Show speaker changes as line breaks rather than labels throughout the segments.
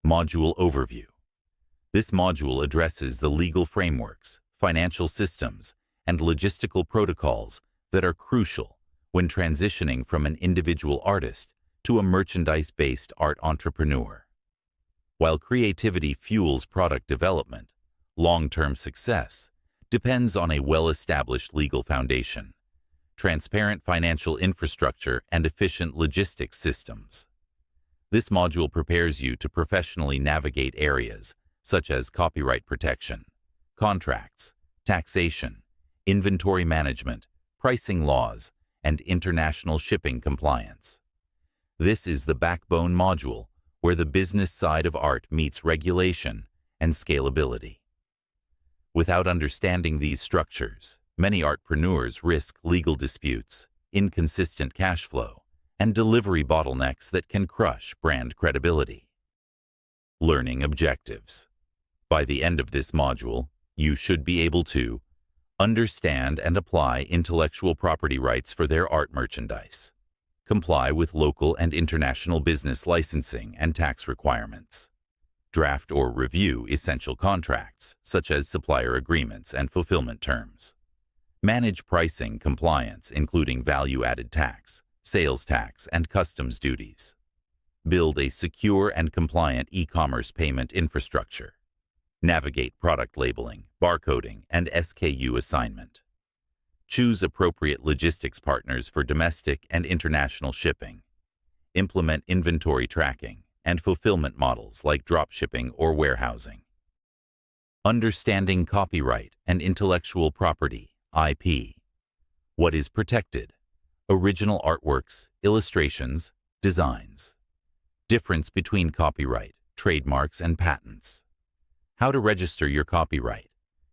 Module Overview. This module addresses the legal frameworks, financial systems, and logistical protocols that are crucial when transitioning from an individual artist to a merchandise-based art entrepreneur. While creativity fuels product development, long-term success depends on a well-established legal foundation, transparent financial infrastructure, and efficient logistics systems. This module prepares you to professionally navigate areas such as copyright protection, contracts, taxation, inventory management, pricing laws, and international shipping compliance. This is the backbone module where the business side of art meets regulation and scalability. Without understanding these structures, many artpreneurs risk legal disputes, inconsistent cash flow, and delivery bottlenecks that can crush brand credibility. Learning objectives. By the end of this module, you should be able to understand and apply intellectual property rights for their art merchandise, comply with local and international business licensing and tax requirements, draft or review essential contracts, such as supplier agreements and fulfillment terms, manage pricing compliance, including value-added tax, sales tax, and customs duties, build a secure and compliant e-commerce payment infrastructure, navigate product labeling, barcoding, and SKU assignment, choose appropriate logistics partners for domestic and international shipping, implement inventory tracking and fulfillment models like dropshipping or warehousing. Understanding copyright and intellectual property, IP. What is protected? Original artworks, illustrations, designs. Difference between copyright, trademarks, and patents. How to register your copyright.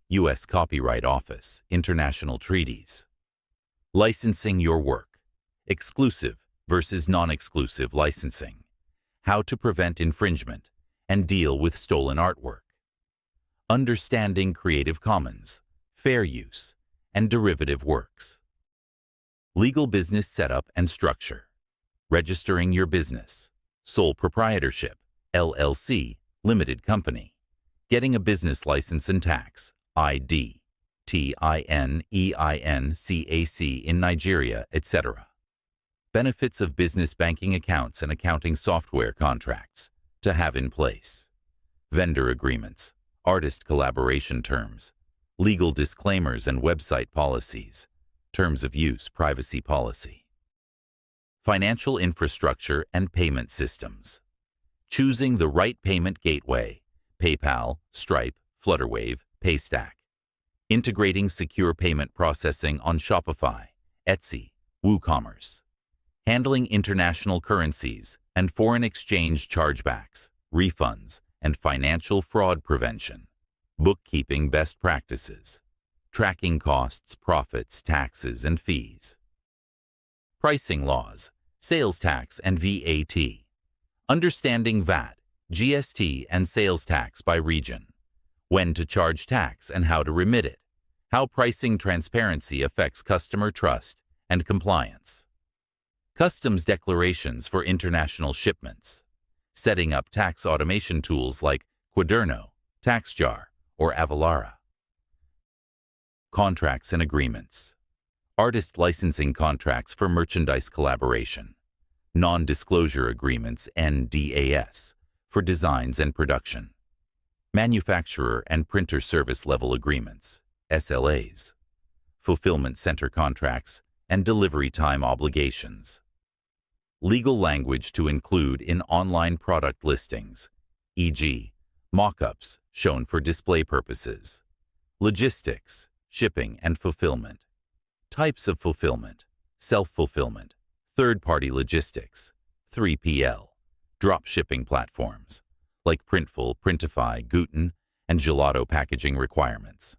U.S. Copyright Office, international treaties. Licensing your work. Exclusive versus non-exclusive licensing. How to prevent infringement and deal with stolen artwork. Understanding Creative Commons, fair use, and derivative works. Legal business setup and structure. Registering your business. Sole proprietorship, LLC, limited company. Getting a business license and tax, ID, TIN, EIN, CAC in Nigeria, etc. Benefits of business banking accounts and accounting software contracts to have in place. Vendor agreements, artist collaboration terms, legal disclaimers and website policies, terms of use, privacy policy. Financial infrastructure and payment systems. Choosing the right payment gateway, PayPal, Stripe, Flutterwave, Paystack. Integrating secure payment processing on Shopify, Etsy, WooCommerce. Handling international currencies and foreign exchange chargebacks, refunds, and financial fraud prevention. Bookkeeping best practices. Tracking costs, profits, taxes, and fees. Pricing laws, sales tax and VAT. Understanding VAT, GST, and sales tax by region. When to charge tax and how to remit it. How pricing transparency affects customer trust and compliance. Customs declarations for international shipments. Setting up tax automation tools like Quaderno, TaxJar, or Avalara. Contracts and agreements. Artist licensing contracts for merchandise collaboration. Non-disclosure agreements, NDAS, for designs and production. Manufacturer and printer service level agreements, SLAs. Fulfillment center contracts and delivery time obligations. Legal language to include in online product listings, e.g., mock-ups shown for display purposes. Logistics, shipping and fulfillment. Types of fulfillment, self-fulfillment, third-party logistics, 3PL, drop-shipping platforms, like Printful, Printify, Guten, and Gelato packaging requirements.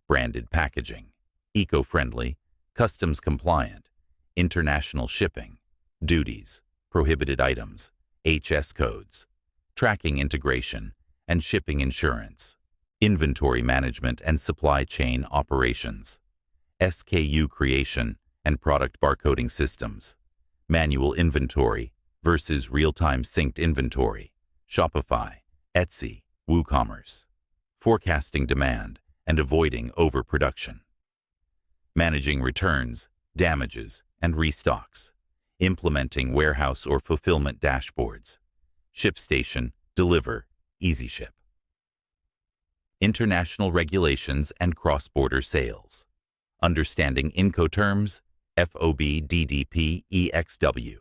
Branded packaging, eco-friendly, customs compliant, international shipping, duties, prohibited items, HS codes, tracking integration, and shipping insurance, inventory management and supply chain operations, SKU creation and product barcoding systems, manual inventory versus real-time synced inventory, Shopify, Etsy, WooCommerce. Forecasting demand and avoiding overproduction. Managing returns, damages, and restocks. Implementing warehouse or fulfillment dashboards. ShipStation, Deliver, EasyShip. International regulations and cross-border sales. Understanding Incoterms, FOB, DDP, EXW.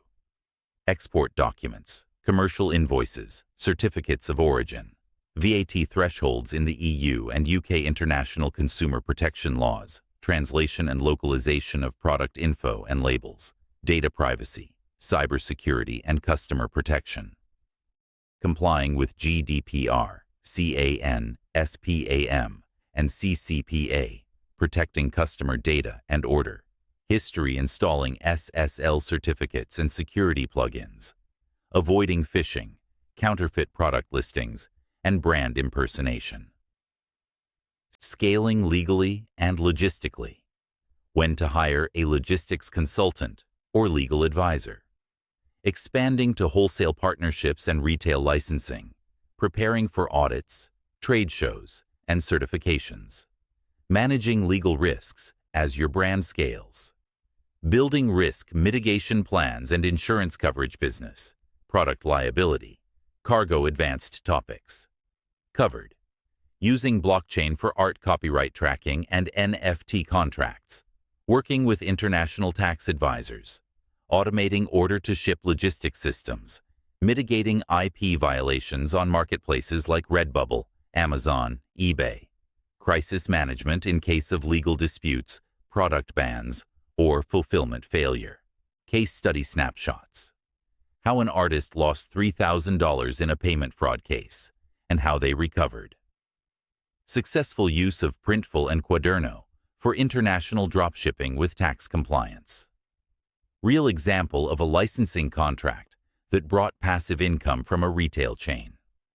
Export documents, commercial invoices, certificates of origin. VAT thresholds in the EU and UK international consumer protection laws, translation and localization of product info and labels, data privacy, cybersecurity and customer protection. Complying with GDPR, CAN, SPAM, and CCPA, protecting customer data and order. History installing SSL certificates and security plugins. Avoiding phishing, counterfeit product listings, and brand impersonation. Scaling legally and logistically. When to hire a logistics consultant or legal advisor. Expanding to wholesale partnerships and retail licensing. Preparing for audits, trade shows, and certifications. Managing legal risks as your brand scales. Building risk mitigation plans and insurance coverage business. Product liability. Cargo advanced topics. Covered. Using blockchain for art copyright tracking and NFT contracts. Working with international tax advisors. Automating order-to-ship logistics systems. Mitigating IP violations on marketplaces like Redbubble, Amazon, eBay. Crisis management in case of legal disputes, product bans, or fulfillment failure. Case study snapshots. How an artist lost $3,000 in a payment fraud case, and how they recovered. Successful use of Printful and Quaderno for international dropshipping with tax compliance. Real example of a licensing contract that brought passive income from a retail chain.